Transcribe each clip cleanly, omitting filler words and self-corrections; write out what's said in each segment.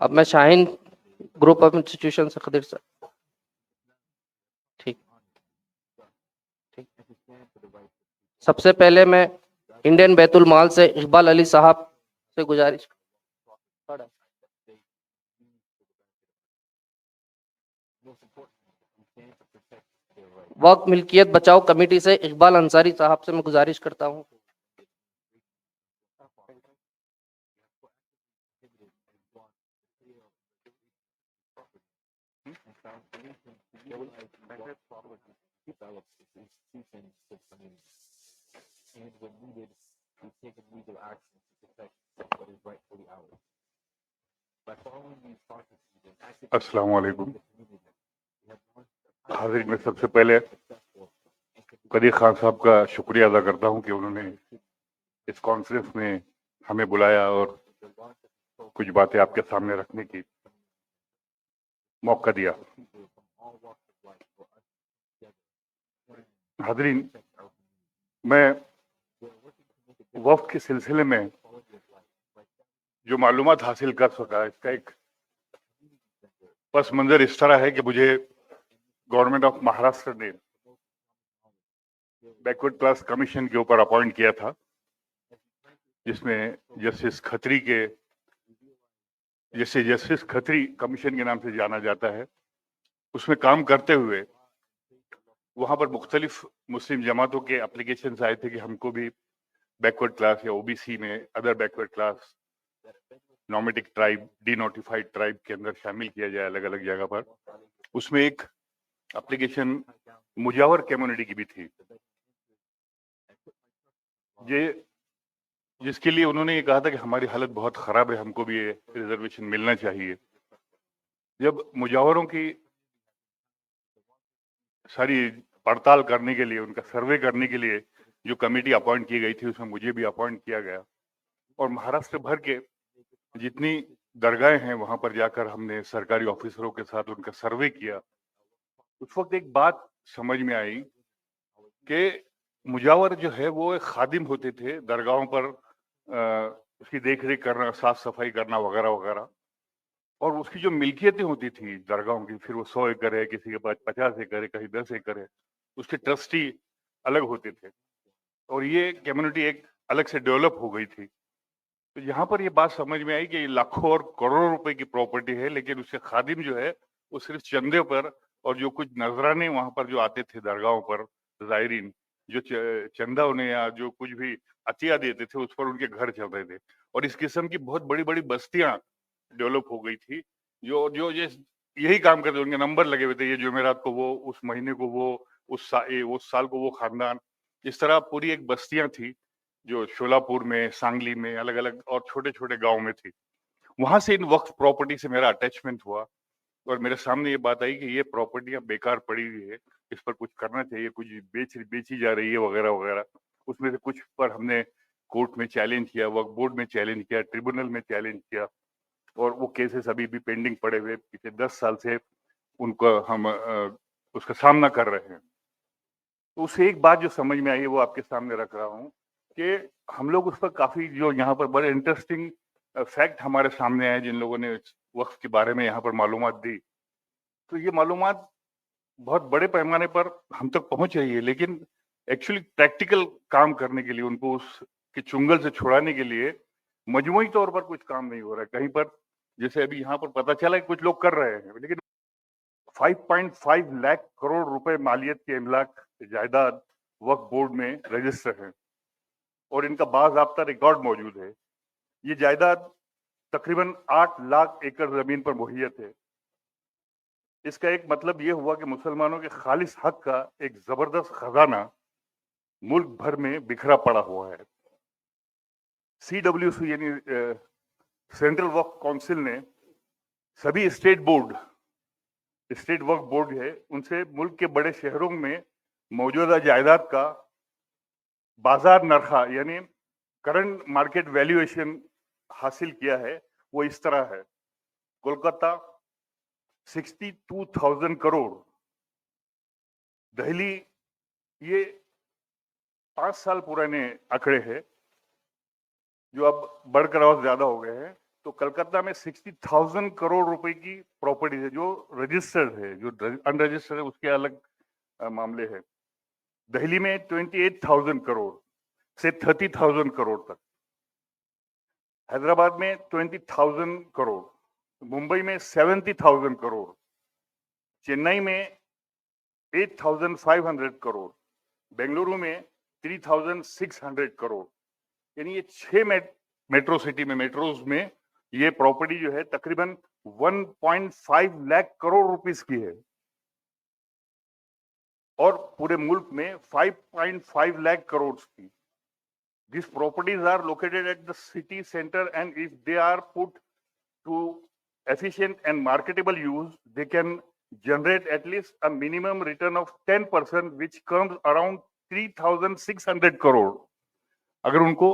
अब मैं Shaheen group of institution से खदीर सर। ठीक ठीक। सबसे पहले मैं इंडियन बैतुल माल से इकबाल अली साहब से गुजारिश। वक्त मिल्कियत बचाओ कमेटी से इकबाल अंसारी साहब से मैं गुजारिश करता हूं। अस्सलाम वालेकुम। हाजिर, मैं सबसे पहले कदीर खान साहब का शुक्रिया अदा करता हूं कि उन्होंने इस कॉन्फ्रेंस में हमें बुलाया और कुछ बातें आपके सामने रखने की मौका दिया। हाजिरीन, मैं वफ़्द के सिलसिले में जो मालूमात हासिल कर सका, इसका एक पस मंजर इस तरह है कि मुझे गवर्नमेंट ऑफ महाराष्ट्र ने बैकवर्ड क्लास कमीशन के ऊपर अपॉइंट किया था, जिसमें जस्टिस खत्री कमीशन के नाम से जाना जाता है। उसमें काम करते हुए वहां पर मुख्तलिफ मुस्लिम जमातों के एप्लीकेशन आए थे कि हमको भी बैकवर्ड क्लास या ओबीसी में other backward class nomadic tribe, denotified tribe के अंदर शामिल किया जाए अलग अलग जगह पर। उसमें एक एप्लीकेशन मुजावर कम्युनिटी की भी थी, ये जिसके लिए उन्होंने ये कहा था कि हमारी हालत बहुत खराब है, हमको भी ये रिजर्वेशन मिलना चाहिए। जब मुजावरों की सारी पड़ताल करने के लिए, उनका सर्वे करने के लिए जो कमेटी अपॉइंट की गई थी, उसमें मुझे भी अपॉइंट किया गया और महाराष्ट्र भर के जितनी दरगाहें हैं वहां पर जाकर हमने सरकारी ऑफिसरों के साथ उनका सर्वे किया। उस वक्त एक बात समझ में आई कि मुजावर जो है वो एक खादिम होते थे दरगाहों पर, उसकी देख रेख करना, साफ सफाई करना वगैरह वगैरह, और उसकी जो मिल्कियतें होती थी दरगाहों की, फिर वो 100 एकड़ है, किसी के पास 50 एकड़ है, कहीं 10 एकड़ है, उसके ट्रस्टी अलग होते थे और ये कम्युनिटी एक अलग से डेवलप हो गई थी। तो यहाँ पर ये बात समझ में आई कि लाखों और करोड़ों रुपए की प्रॉपर्टी है, लेकिन उसके खादिम जो है वो सिर्फ चंदे पर और जो कुछ नजराने वहां पर जो आते थे दरगाहों पर, जायरीन जो चंदा उन्हें या जो कुछ भी अतिया देते थे उस पर उनके घर चल रहे थे। और इस किस्म की बहुत बड़ी बड़ी बस्तियां डेवलप हो गई थी, जो जो ये यही काम करते, उनके नंबर लगे हुए थे, ये जुमेरात को वो, उस महीने को वो, उस साल को वो खानदान। इस तरह पूरी एक बस्तियां थी जो शोलापुर में, सांगली में, अलग अलग और छोटे छोटे गांव में थी। वहां से इन वक्फ प्रॉपर्टी से मेरा अटैचमेंट हुआ और मेरे सामने ये बात आई कि ये प्रॉपर्टियां बेकार पड़ी हुई है, इस पर कुछ करना चाहिए, कुछ बेची जा रही है वगैरह वगैरह। उसमें से कुछ पर हमने कोर्ट में चैलेंज किया, वक्फ बोर्ड में चैलेंज किया, ट्रिब्यूनल में चैलेंज किया और वो केसेस अभी भी पेंडिंग पड़े हुए, पिछले 10 साल से उनको हम उसका सामना कर रहे हैं। तो उससे एक बात जो समझ में आई है वो आपके सामने रख रहा हूँ कि हम लोग उस पर काफी, जो यहाँ पर बड़े इंटरेस्टिंग फैक्ट हमारे सामने आए, जिन लोगों ने वक्फ के बारे में यहाँ पर मालूमात दी, तो ये मालूमात बहुत बड़े पैमाने पर हम तक पहुंच रही है, लेकिन एक्चुअली प्रैक्टिकल काम करने के लिए, उनको उस के चुंगल से छुड़ाने के लिए मजमूई तौर पर कुछ काम नहीं हो रहा है। कहीं पर जैसे अभी यहाँ पर पता चला है कुछ लोग कर रहे हैं, लेकिन 5.5 लाख करोड़ रुपए मालियत के इमलाक जायदाद वक्फ बोर्ड में रजिस्टर है और इनका बाज़ाब्ता रिकॉर्ड मौजूद है। ये जायदाद तकरीबन 8 लाख एकड़ जमीन पर मुहैयत है। इसका एक मतलब ये हुआ कि मुसलमानों के खालिस हक का एक जबरदस्त खजाना मुल्क भर में बिखरा पड़ा हुआ है। CWC यानी सेंट्रल वक्फ काउंसिल ने सभी स्टेट वक्फ बोर्ड है उनसे मुल्क के बड़े शहरों में मौजूदा जायदाद का बाजार नरखा यानी करंट मार्केट वैल्यूएशन हासिल किया है। वो इस तरह है: कोलकाता 62,000 करोड़, दिल्ली, ये 5 साल पुराने आंकड़े हैं जो अब बढ़कर और ज्यादा हो गए हैं, तो कलकत्ता में 60,000 करोड़ रुपए की प्रॉपर्टी है जो रजिस्टर्ड है, जो अनरजिस्टर्ड है उसके अलग मामले हैं। दिल्ली में 28,000 करोड़ से 30,000 करोड़ तक, हैदराबाद में 20,000 करोड़, मुंबई में 70,000 करोड़, चेन्नई में 8,500 करोड़, बेंगलुरु में 3,600 करोड़। यानी ये 6 मेट्रो सिटी में, मेट्रोज में ये प्रॉपर्टी जो है तकरीबन 1.5 लाख करोड़ रुपीस की है और पूरे मुल्क में 5.5 लाख करोड़ की। These properties are located at the city center, and if they are put to efficient and marketable use, they can generate at least a minimum return of 10%, which comes around 3,600 crore. अगर उनको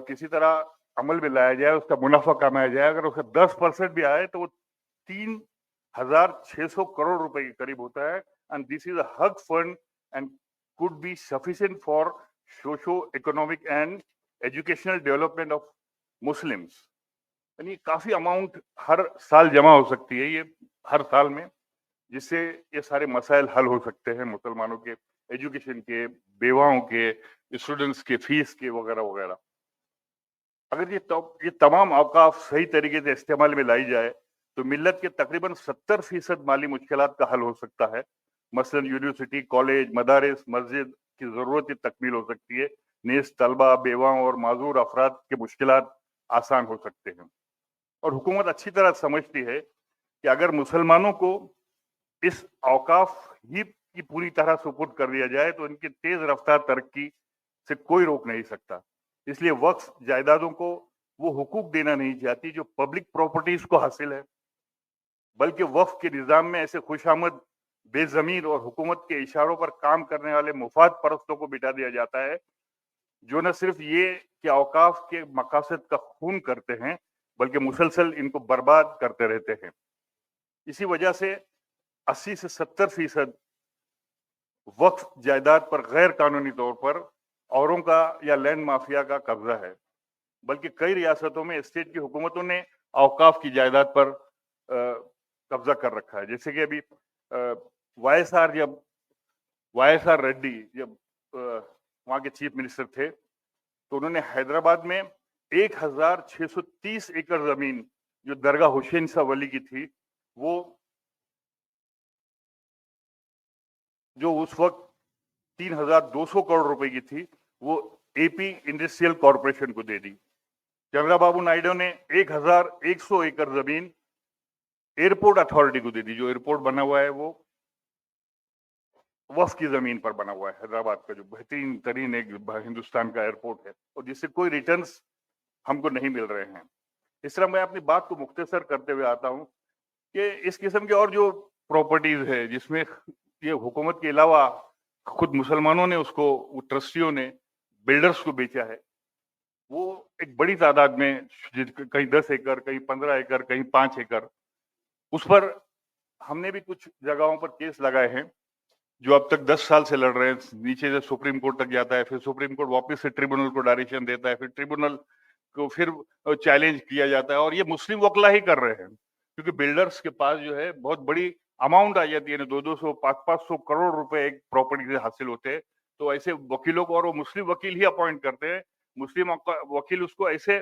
किसी तरह अमल में लाया जाए, उसका मुनाफा कमाया जाए, अगर उसका 10% भी आए तो वो 3,600 करोड़ रुपए के करीब होता है। एंड दिस इज अ हक fund and could be sufficient for socio-economic and educational development of Muslims. यानी काफी अमाउंट हर साल जमा हो सकती है ये हर साल में, जिससे ये सारे मसाइल हल हो सकते हैं मुसलमानों के एजुकेशन के, बेवाओं के, स्टूडेंट्स के फीस के वगैरह वगैरह। अगर ये तमाम औकाफ सही तरीके से इस्तेमाल में लाई जाए तो मिल्लत के तकरीबन 70% माली मुश्किलात का हल हो सकता है। मसलन यूनिवर्सिटी, कॉलेज, मदारिस, मस्जिद की जरूरत तकमील हो सकती है। नेस तलबा, बेवाओं और माजूर अफराद के मुश्किलात आसान हो सकते हैं। और हुकूमत अच्छी तरह समझती है कि अगर मुसलमानों को इस औकाफ ही की पूरी तरह सुपुर्द कर दिया जाए तो इनकी तेज रफ्तार तरक्की से कोई रोक नहीं सकता। इसलिए वक्फ जायदादों को वो हुकूक देना नहीं चाहती जो पब्लिक प्रॉपर्टीज को हासिल है, बल्कि वक्फ के निजाम में ऐसे खुशामद, बेजमीर और हुकूमत के इशारों पर काम करने वाले मुफाद परस्तों को बिठा दिया जाता है, जो न सिर्फ ये कि औकाफ के मकासद का खून करते हैं, बल्कि मुसलसल इनको बर्बाद करते रहते हैं। इसी वजह से 80 से 70% वक्फ जायदाद पर गैर कानूनी तौर पर औरों का या लैंड माफिया का कब्जा है, बल्कि कई रियासतों में स्टेट की हुकूमतों ने औकाफ की जायदाद पर कब्जा कर रखा है। जैसे कि अभी वाईएसआर रेड्डी जब वहां के चीफ मिनिस्टर थे तो उन्होंने हैदराबाद में 1,630 एकड़ जमीन जो दरगाह हुसैन शाह वली की थी, वो जो उस वक्त 3,200 करोड़ रुपए की थी, वो एपी इंडस्ट्रियल कॉरपोरेशन को दे दी। चंद्रबाबू नायडू ने 1,100 एकड़ जमीन एयरपोर्ट अथॉरिटी को दे दी। जो एयरपोर्ट बना हुआ है वो वक्फ की जमीन पर बना हुआ है, हैदराबाद का जो बेहतरीन तरीन एक हिंदुस्तान का एयरपोर्ट है, और जिससे कोई रिटर्न्स हमको नहीं मिल रहे हैं। इस तरह मैं अपनी बात को मुख्तसर करते हुए आता हूं कि इस किस्म के और जो प्रॉपर्टीज है जिसमें ये हुकूमत के अलावा खुद मुसलमानों ने उसको, ट्रस्टियों ने बिल्डर्स को बेचा है, वो एक बड़ी तादाद में, कहीं 10 एकड़, कहीं 15 एकड़, कहीं 5 एकड़, उस पर हमने भी कुछ जगहों पर केस लगाए हैं जो अब तक 10 साल से लड़ रहे हैं। नीचे से सुप्रीम कोर्ट तक जाता है, फिर सुप्रीम कोर्ट वापस से ट्रिब्यूनल को डायरेक्शन देता है, फिर ट्रिब्यूनल को फिर चैलेंज किया जाता है, और ये मुस्लिम वकला ही कर रहे हैं, क्योंकि बिल्डर्स के पास जो है बहुत बड़ी अमाउंट आ जाती है, 200-200, 500 करोड़ रुपए एक प्रॉपर्टी से हासिल होते हैं। तो ऐसे वकीलों को, और वो मुस्लिम वकील ही अपॉइंट करते हैं, मुस्लिम वकील उसको ऐसे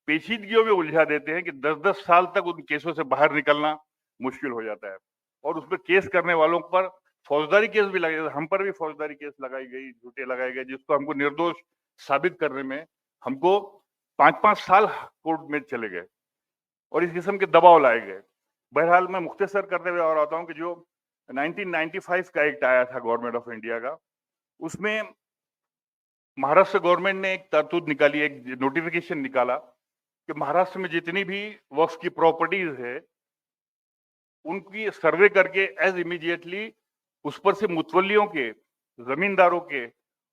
पेचीदगियों में उलझा देते हैं कि 10-10 साल तक उन केसों से बाहर निकलना मुश्किल हो जाता है। और उस पर केस करने वालों पर फौजदारी केस भी लगाए, हम पर भी फौजदारी केस लगाई गई, झूठे लगाए गए, जिसको हमको निर्दोष साबित करने में हमको 5-5 साल कोर्ट में चले गए और इस किस्म के दबाव लाए गए। बहरहाल मैं मुख्तसर करते हुए और आता हूँ कि जो 1995 का एक्ट आया था गवर्नमेंट ऑफ इंडिया का, उसमें महाराष्ट्र गवर्नमेंट ने एक तरतूब निकाली, एक नोटिफिकेशन निकाला कि महाराष्ट्र में जितनी भी वक्फ की प्रॉपर्टीज है उनकी सर्वे करके एज इमीडिएटली उस पर से मुतवल्लियों के, जमींदारों के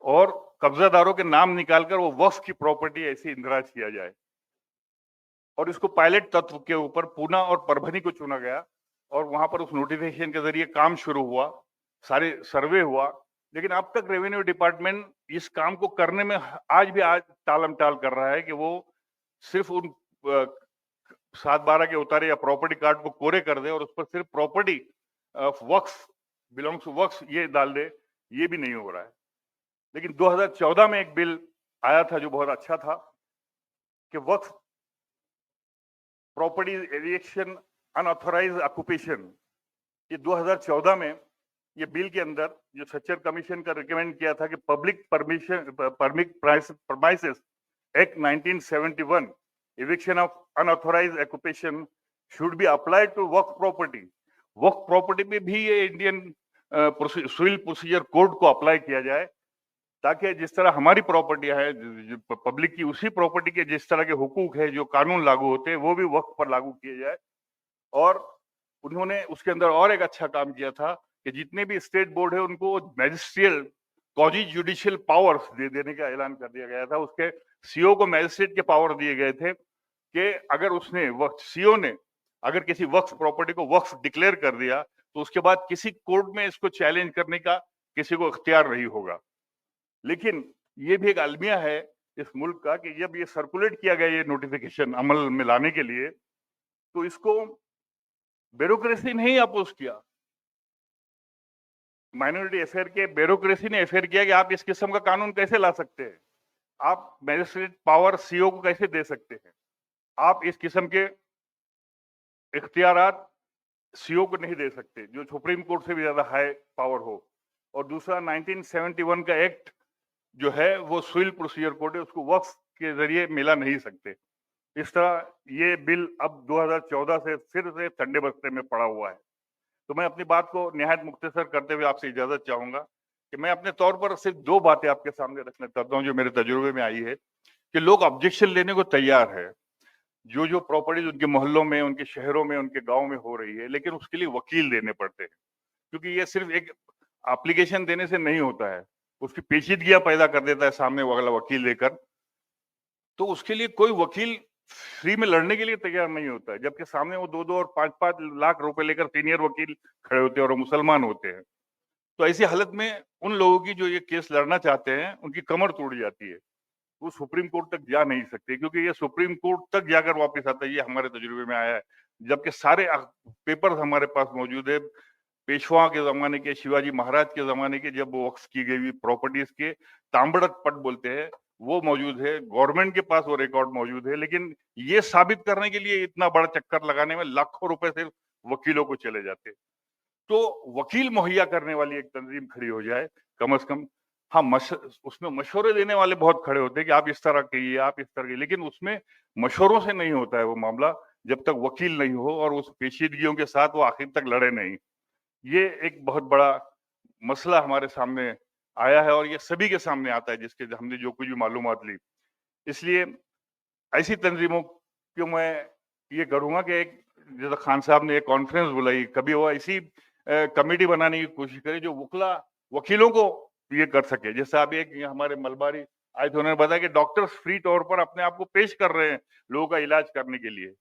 और कब्जादारों के नाम निकालकर वो वक्फ की प्रॉपर्टी ऐसे इंदराज किया जाए। और इसको पायलट तत्व के ऊपर पूना और परभनी को चुना गया और वहां पर उस नोटिफिकेशन के जरिए काम शुरू हुआ, सारे सर्वे हुआ। लेकिन अब तक रेवेन्यू डिपार्टमेंट इस काम को करने में आज टालम टाल कर रहा है कि वो सिर्फ उन 7/12 के उतारे या प्रॉपर्टी कार्ड को कोरे कर दे और उस पर सिर्फ प्रॉपर्टी वक्फ बिलोंग्स टू वक्फ ये डाल दे, ये भी नहीं हो रहा है। लेकिन 2014 में एक बिल आया था जो बहुत अच्छा था कि वक्फ प्रॉपर्टी एविक्शन अनऑथराइज्ड ऑक्यूपेशन, ये 2014 में ये बिल के अंदर जो सच्चर कमीशन का रिकमेंड किया था कि public permission permit premises act 1971 eviction of unauthorized occupation should be applied to work property. Work property में भी ये इंडियन सिविल प्रोसीजर कोड को अप्लाई किया जाए, ताकि जिस तरह हमारी प्रॉपर्टियां है पब्लिक की, उसी प्रॉपर्टी के जिस तरह के हुकूक है जो कानून लागू होते हैं वो भी वक्त पर लागू किए जाए। और उन्होंने उसके अंदर और एक अच्छा काम किया था कि जितने भी स्टेट बोर्ड है उनको मैजिस्ट्रियल कॉजी जुडिशियल पावर्स दे देने का ऐलान कर दिया गया था। उसके सीओ को मैजिस्ट्रेट के पावर दिए गए थे कि अगर उसने सीओ ने अगर किसी वक्फ प्रॉपर्टी को वक्फ डिक्लेयर कर दिया तो उसके बाद किसी कोर्ट में इसको चैलेंज करने का किसी को इख्तियार नहीं होगा। लेकिन ये भी एक अलमिया है इस मुल्क का कि जब ये सर्कुलेट किया गया ये नोटिफिकेशन अमल में लाने के लिए, तो इसको ब्यूरोक्रेसी नहीं अपोज किया, माइनॉरिटी अफेयर के ब्यूरोक्रेसी ने अफेयर किया कि आप इस किस्म का कानून कैसे ला सकते हैं, आप मैजिस्ट्रेट पावर सीओ को कैसे दे सकते हैं, आप इस किस्म के इख्तियारात सीओ को नहीं दे सकते जो सुप्रीम कोर्ट से भी ज्यादा हाई पावर हो। और दूसरा 1971 का एक्ट जो है वो सिविल प्रोसीजर कोड है, उसको वक्फ के जरिए मिला नहीं सकते। इस तरह ये बिल अब 2014 से फिर से ठंडे बस्ते में पड़ा हुआ है। तो मैं अपनी बात को निहायत मुख्तसर करते हुए आपसे इजाजत चाहूंगा कि मैं अपने तौर पर सिर्फ दो बातें आपके सामने रखना चाहता हूं जो मेरे तजुर्बे में आई है कि लोग ऑब्जेक्शन लेने को तैयार है जो प्रॉपर्टीज उनके मोहल्लों में, उनके शहरों में, उनके गांव में हो रही है, लेकिन उसके लिए वकील देने पड़ते हैं, क्योंकि ये सिर्फ एक एप्लीकेशन देने से नहीं होता है, उसकी पेचीदगियां पैदा कर देता है सामने वाला वकील लेकर। तो उसके लिए कोई वकील फ्री में लड़ने के लिए तैयार नहीं होता है, जबकि सामने वो 2-2 और 5-5 लाख रुपए लेकर सीनियर वकील खड़े होते हैं और मुसलमान होते हैं। तो ऐसी हालत में उन लोगों की जो ये केस लड़ना चाहते हैं उनकी कमर टूट जाती है, वो सुप्रीम कोर्ट तक जा नहीं सकते, क्योंकि ये सुप्रीम कोर्ट तक जाकर वापस आता है। ये हमारे तजुर्बे में आया है, जबकि सारे पेपर हमारे पास मौजूद है, पेशवा के जमाने के, शिवाजी महाराज के जमाने के, जब वो वक्फ की गई हुई प्रॉपर्टीज के तांबड़क पट बोलते हैं वो मौजूद है, गवर्नमेंट के पास वो रिकॉर्ड मौजूद है। लेकिन ये साबित करने के लिए इतना बड़ा चक्कर लगाने में लाखों रुपए सिर्फ वकीलों को चले जाते। तो वकील मुहैया करने वाली एक तंजीम खड़ी हो जाए कम से कम। हाँ, उसमें मशवरे देने वाले बहुत खड़े होते हैं कि आप इस तरह कहिए, आप इस तरह, लेकिन उसमें मशवरों से नहीं होता है वो मामला जब तक वकील नहीं हो और उस पेचीदगियों के साथ वो आखिर तक लड़े नहीं। ये एक बहुत बड़ा मसला हमारे सामने आया है और ये सभी के सामने आता है जिसके हमने जो कुछ भी मालूमात ली। इसलिए ऐसी तंजीमों को मैं ये करूंगा कि एक जैसा खान साहब ने एक कॉन्फ्रेंस बुलाई, कभी वो ऐसी कमेटी बनाने की कोशिश करे जो वकीलों को ये कर सके। जैसे अभी एक हमारे मलबारी आए थे, उन्होंने बताया कि डॉक्टर्स फ्री तौर पर अपने आप को पेश कर रहे हैं लोगों का इलाज करने के लिए।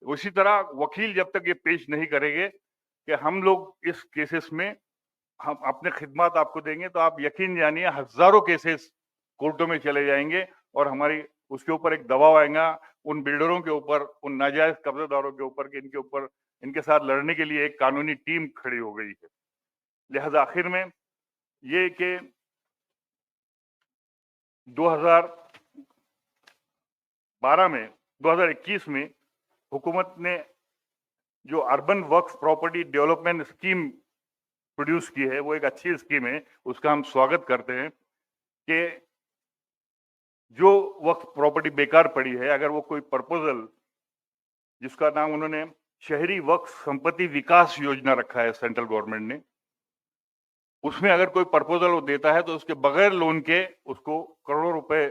उसी तरह वकील जब तक ये पेश नहीं करेंगे कि हम लोग इस केसेस में हम अपने खिदमत आपको देंगे, तो आप यकीन जानिए हजारों केसेस कोर्टों में चले जाएंगे और हमारी उसके ऊपर एक दबाव आएगा उन बिल्डरों के ऊपर, उन नाजायज कब्जेदारों के ऊपर कि इनके ऊपर इनके साथ लड़ने के लिए एक कानूनी टीम खड़ी हो गई है। लिहाजा आखिर में ये कि 2021 में हुकूमत ने जो urban works property development scheme produce की है वो एक अच्छी स्कीम है, उसका हम स्वागत करते हैं कि जो वक्फ प्रॉपर्टी बेकार पड़ी है, अगर वो कोई प्रपोजल जिसका नाम उन्होंने शहरी वक्फ संपत्ति विकास योजना रखा है सेंट्रल गवर्नमेंट ने, उसमें अगर कोई प्रपोजल वो देता है तो उसके बगैर लोन के उसको करोड़ों रुपए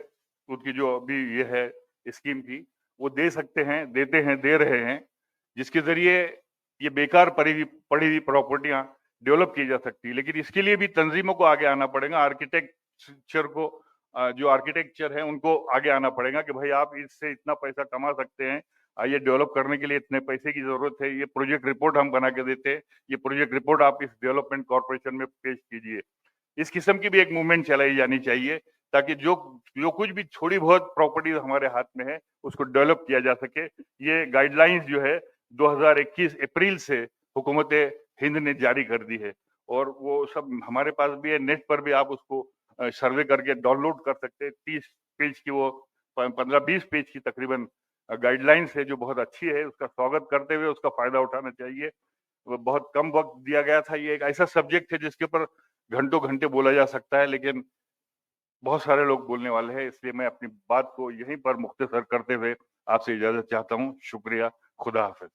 उसकी जो अभी ये है स्कीम की वो दे सकते हैं, देते हैं, दे रहे हैं, जिसके जरिए ये बेकार पड़ी हुई प्रॉपर्टियां डेवलप की जा सकती है। लेकिन इसके लिए भी तंजीमों को आगे आना पड़ेगा, आर्किटेक्चर को जो आर्किटेक्चर है उनको आगे आना पड़ेगा कि भाई आप इससे इतना पैसा कमा सकते हैं, ये डेवलप करने के लिए इतने पैसे की जरूरत है, ये प्रोजेक्ट रिपोर्ट हम बना के देते हैं, ये प्रोजेक्ट रिपोर्ट आप इस डेवलपमेंट कॉर्पोरेशन में पेश कीजिए। इस किस्म की भी एक मूवमेंट चलाई जानी चाहिए ताकि जो जो कुछ भी थोड़ी बहुत प्रॉपर्टी हमारे हाथ में है उसको डेवलप किया जा सके। ये गाइडलाइंस जो है 2021 अप्रैल से हुकूमत हिंद ने जारी कर दी है और वो सब हमारे पास भी है, नेट पर भी आप उसको सर्वे करके डाउनलोड कर सकते हैं। 30 पेज की वो 15-20 पेज की तकरीबन गाइडलाइंस है जो बहुत अच्छी है। उसका स्वागत करते हुए उसका फायदा उठाना चाहिए। वो बहुत कम वक्त दिया गया था। ये एक ऐसा सब्जेक्ट है जिसके ऊपर घंटों घंटे बोला जा सकता है, लेकिन बहुत सारे लोग बोलने वाले हैं, इसलिए मैं अपनी बात को यहीं पर मुख्तसर करते हुए आपसे इजाजत चाहता हूँ। शुक्रिया। खुदा हाफिज।